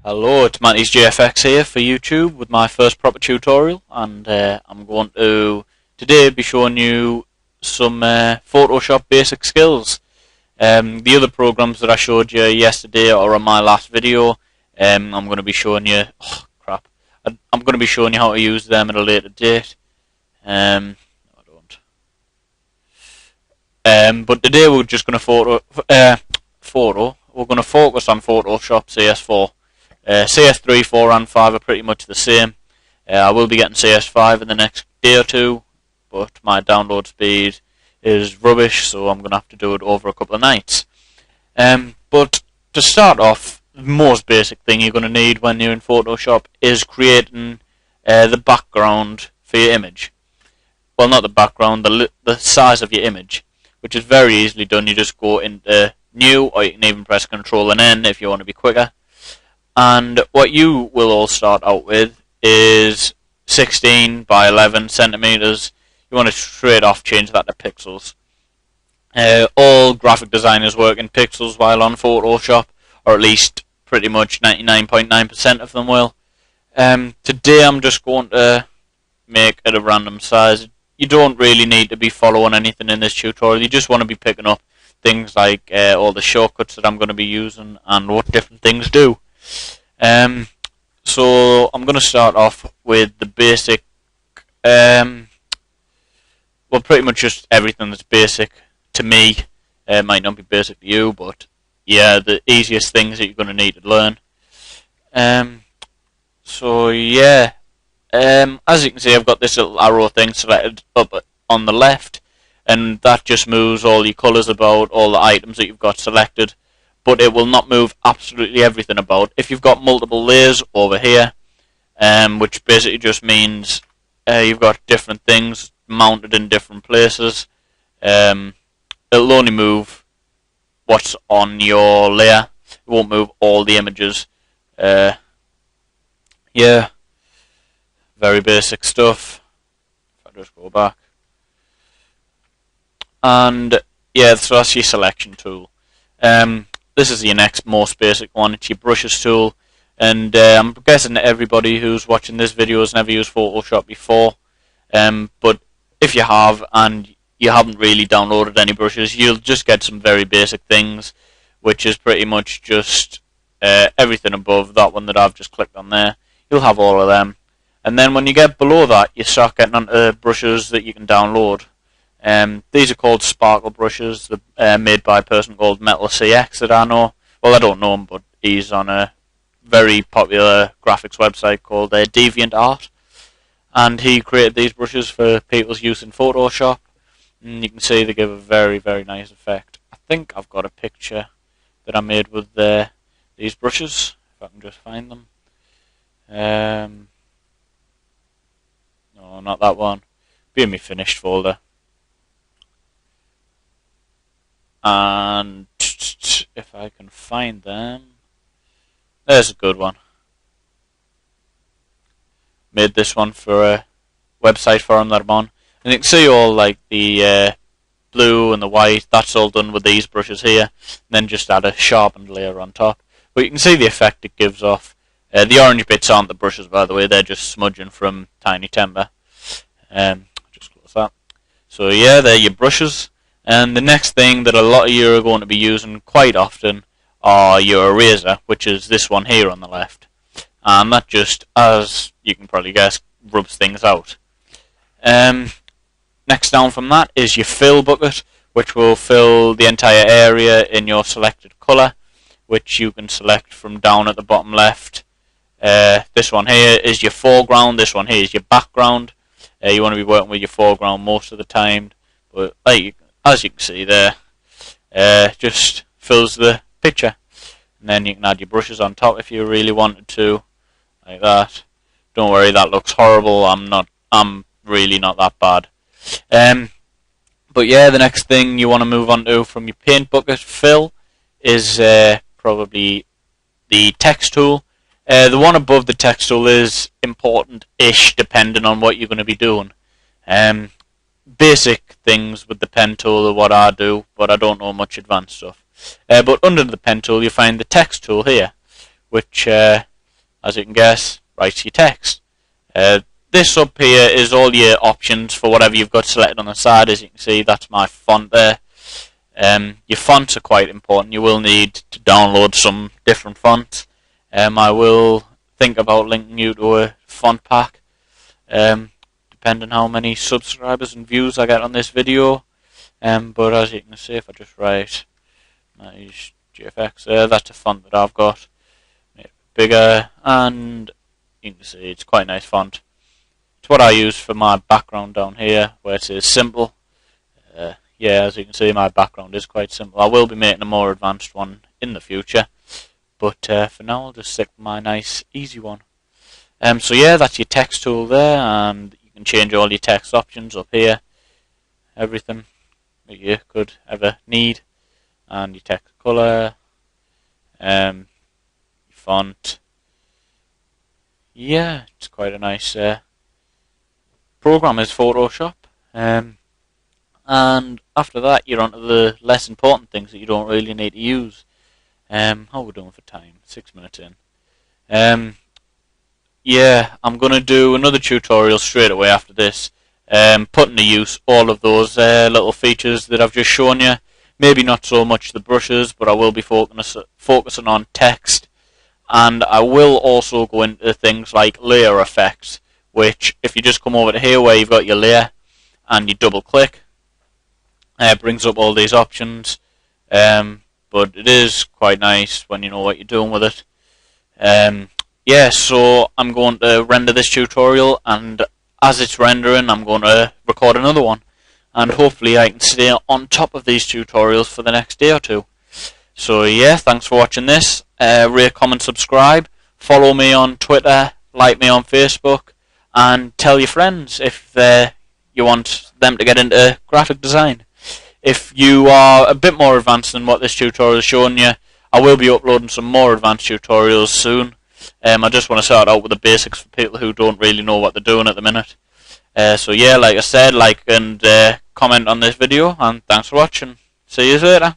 Hello, it's Matty's GFX here for YouTube with my first proper tutorial, and I'm going to today be showing you some Photoshop basic skills. The other programs that I showed you yesterday or on my last video, I'm going to be showing you. I'm going to be showing you how to use them at a later date. No, I don't. But today we're just going to We're going to focus on Photoshop CS4. CS3, 4 and 5 are pretty much the same. I will be getting CS5 in the next day or two, but my download speed is rubbish, so I'm going to have to do it over a couple of nights. But to start off, the most basic thing you're going to need when you're in Photoshop is creating the background for your image. Well, not the background, the size of your image, which is very easily done. You just go into New, or you can even press Ctrl and N if you want to be quicker. And what you will all start out with is 16 by 11 centimeters. You want to straight off change that to pixels. All graphic designers work in pixels while on Photoshop, or at least pretty much 99.9% of them will. Today I'm just going to make it a random size. You don't really need to be following anything in this tutorial. You just want to be picking up things like all the shortcuts that I'm going to be using and what different things do. So I'm going to start off with the basic, well, pretty much just everything that's basic to me. Might not be basic to you, but yeah, the easiest things that you're going to need to learn. So yeah, as you can see, I've got this little arrow thing selected up on the left, and that just moves all your colours about, all the items that you've got selected. But it will not move absolutely everything about. If you've got multiple layers over here, which basically just means you've got different things mounted in different places, it'll only move what's on your layer. It won't move all the images. Yeah, very basic stuff. If I just go back. And yeah, so that's your selection tool. This is your next most basic one. It's your brushes tool, and I'm guessing that everybody who's watching this video has never used Photoshop before. But if you have and you haven't really downloaded any brushes, you'll just get some very basic things, which is pretty much just everything above that one that I've just clicked on there. You'll have all of them, and then when you get below that, you start getting onto brushes that you can download. These are called sparkle brushes. They're made by a person called Metal CX that I know. Well, I don't know him, but he's on a very popular graphics website called DeviantArt. And he created these brushes for people's use in Photoshop. And you can see they give a very, very nice effect. I think I've got a picture that I made with these brushes, if I can just find them. No, not that one. Be in my finished folder. And if I can find them, there's a good one. Made this one for a website forum that I'm on, and you can see all like the blue and the white. That's all done with these brushes here. And then just add a sharpened layer on top. But you can see the effect it gives off. The orange bits aren't the brushes, by the way. They're just smudging from Tiny Temper. Just close that. So yeah, they're your brushes. And the next thing that a lot of you are going to be using quite often are your eraser, which is this one here on the left. And that just, as you can probably guess, rubs things out. Next down from that is your fill bucket, which will fill the entire area in your selected colour, which you can select from down at the bottom left. This one here is your foreground, this one here is your background. You want to be working with your foreground most of the time, but as you can see there, just fills the picture. And then you can add your brushes on top if you really wanted to, like that. Don't worry, that looks horrible. I'm really not that bad. But yeah, the next thing you want to move on to from your paint bucket fill is probably the text tool. The one above the text tool is important-ish, depending on what you're going to be doing. Basic things with the pen tool are what I do, but I don't know much advanced stuff. But under the pen tool you find the text tool here, which as you can guess, writes your text. This up here is all your options for whatever you've got selected on the side. As you can see, that's my font there. Your fonts are quite important. You will need to download some different fonts. I will think about linking you to a font pack, depending how many subscribers and views I get on this video. But as you can see, if I just write nice GFX there, that's a font that I've got. Make it bigger, and you can see it's quite a nice font. It's what I use for my background down here, where it says simple. Yeah, as you can see, my background is quite simple. I will be making a more advanced one in the future, but for now I'll just stick with my nice, easy one. So yeah, that's your text tool there, and you can change all your text options up here. Everything that you could ever need, and your text color, your font. Yeah, it's quite a nice program, is Photoshop. And after that, you're on to the less important things that you don't really need to use. How are we doing for time? 6 minutes in. Yeah, I'm going to do another tutorial straight away after this, putting to use all of those little features that I've just shown you. Maybe not so much the brushes, but I will be focusing on text. And I will also go into things like layer effects, which if you just come over to here where you've got your layer and you double click, it brings up all these options, but it is quite nice when you know what you're doing with it. Yeah, so I'm going to render this tutorial, and as it's rendering I'm going to record another one, and hopefully I can stay on top of these tutorials for the next day or two. So yeah, thanks for watching this. Rate, comment, subscribe, follow me on Twitter, like me on Facebook, and tell your friends if you want them to get into graphic design. If you are a bit more advanced than what this tutorial is showing you, I will be uploading some more advanced tutorials soon. I just want to start out with the basics for people who don't really know what they're doing at the minute. So yeah, like I said, like and comment on this video, and thanks for watching. See you later.